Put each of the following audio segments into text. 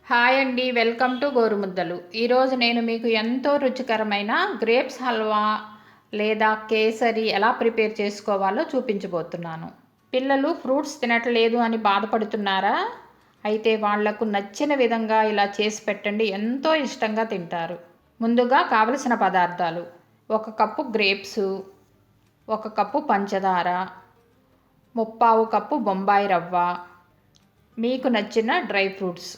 Hi అండి, welcome to గోరుముద్దలు. ఈరోజు నేను మీకు ఎంతో రుచికరమైన గ్రేప్స్ హల్వా లేదా కేసరి ఎలా ప్రిపేర్ చేసుకోవాలో చూపించబోతున్నాను. పిల్లలు ఫ్రూట్స్ తినట్లేదు అని బాధపడుతున్నారా? అయితే వాళ్లకు నచ్చిన విధంగా ఇలా చేసి పెట్టండి, ఎంతో ఇష్టంగా తింటారు. ముందుగా కావలసిన పదార్థాలు: 1 కప్పు గ్రేప్సు, 1 కప్పు పంచదార, 3/4 కప్పు బొంబాయి రవ్వ, మీకు నచ్చిన dry fruits,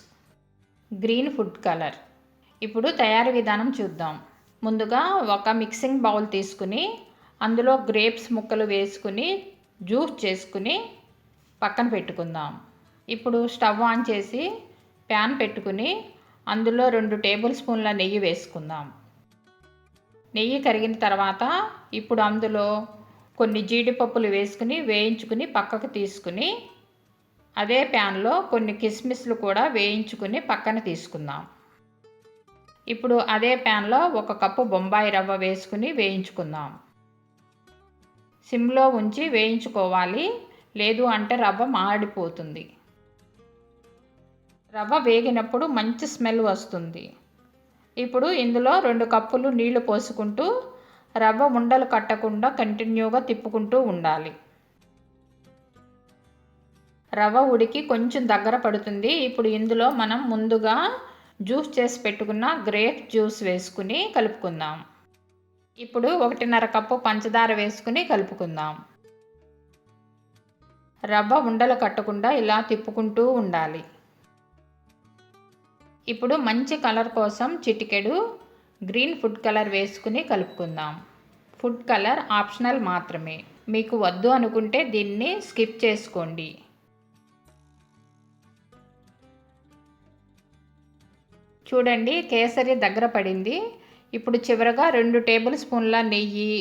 green food colour. ఇప్పుడు తయారీ విధానం చూద్దాం. ముందుగా ఒక మిక్సింగ్ బౌల్ తీసుకుని అందులో గ్రేప్స్ ముక్కలు వేసుకుని జ్యూస్ చేసుకుని పక్కన పెట్టుకుందాం. ఇప్పుడు స్టవ్ ఆన్ చేసి ప్యాన్ పెట్టుకుని అందులో 2 టేబుల్ స్పూన్ల నెయ్యి వేసుకుందాం. నెయ్యి కరిగిన తర్వాత ఇప్పుడు అందులో కొన్ని జీడిపప్పులు వేసుకుని వేయించుకుని పక్కకు తీసుకుని అదే ప్యాన్లో కొన్ని కిస్మిస్లు కూడా వేయించుకుని పక్కన తీసుకుందాం. ఇప్పుడు అదే ప్యాన్లో 1 కప్పు బొంబాయి రవ్వ వేసుకుని వేయించుకుందాం. సిమ్లో ఉంచి వేయించుకోవాలి, లేదు అంటే రవ్వ మాడిపోతుంది. రవ్వ వేగినప్పుడు మంచి స్మెల్ వస్తుంది. ఇప్పుడు ఇందులో 2 కప్పులు నీళ్లు పోసుకుంటూ రవ్వ ఉండలు కట్టకుండా కంటిన్యూగా తిప్పుకుంటూ ఉండాలి. రవ్వ ఉడికి కొంచెం దగ్గర పడుతుంది. ఇప్పుడు ఇందులో మనం ముందుగా జ్యూస్ చేసి పెట్టుకున్న గ్రేప్ జ్యూస్ వేసుకుని కలుపుకుందాం. ఇప్పుడు 1.5 కప్పు పంచదార వేసుకుని కలుపుకుందాం. రవ్వ ఉండలు కట్టకుండా ఇలా తిప్పుకుంటూ ఉండాలి. ఇప్పుడు మంచి కలర్ కోసం చిటికెడు గ్రీన్ ఫుడ్ కలర్ వేసుకుని కలుపుకుందాం. ఫుడ్ కలర్ ఆప్షనల్ మాత్రమే, మీకు వద్దు అనుకుంటే దీన్ని స్కిప్ చేసుకోండి. చూడండి, కేసరి దగ్గర పడింది. ఇప్పుడు చివరగా 2 టేబుల్ స్పూన్ల నెయ్యి,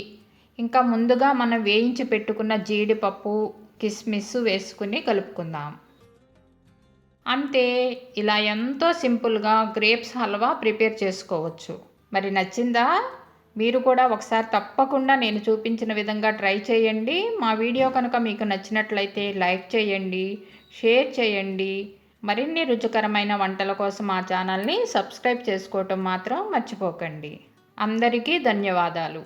ఇంకా ముందుగా మనం వేయించి పెట్టుకున్న జీడిపప్పు, కిస్మిస్ వేసుకుని కలుపుకుందాం. అంతే, ఇలా ఎంతో సింపుల్గా గ్రేప్స్ హల్వా ప్రిపేర్ చేసుకోవచ్చు. మరి నచ్చిందా? మీరు కూడా ఒకసారి తప్పకుండా నేను చూపించిన విధంగా ట్రై చేయండి. మా వీడియో కనుక మీకు నచ్చినట్లయితే లైక్ చేయండి, షేర్ చేయండి. మరిన్ని రుచికరమైన వంటల కోసం మా ఛానల్ని సబ్స్క్రైబ్ చేసుకోవటం మాత్రం మర్చిపోకండి. అందరికీ ధన్యవాదాలు.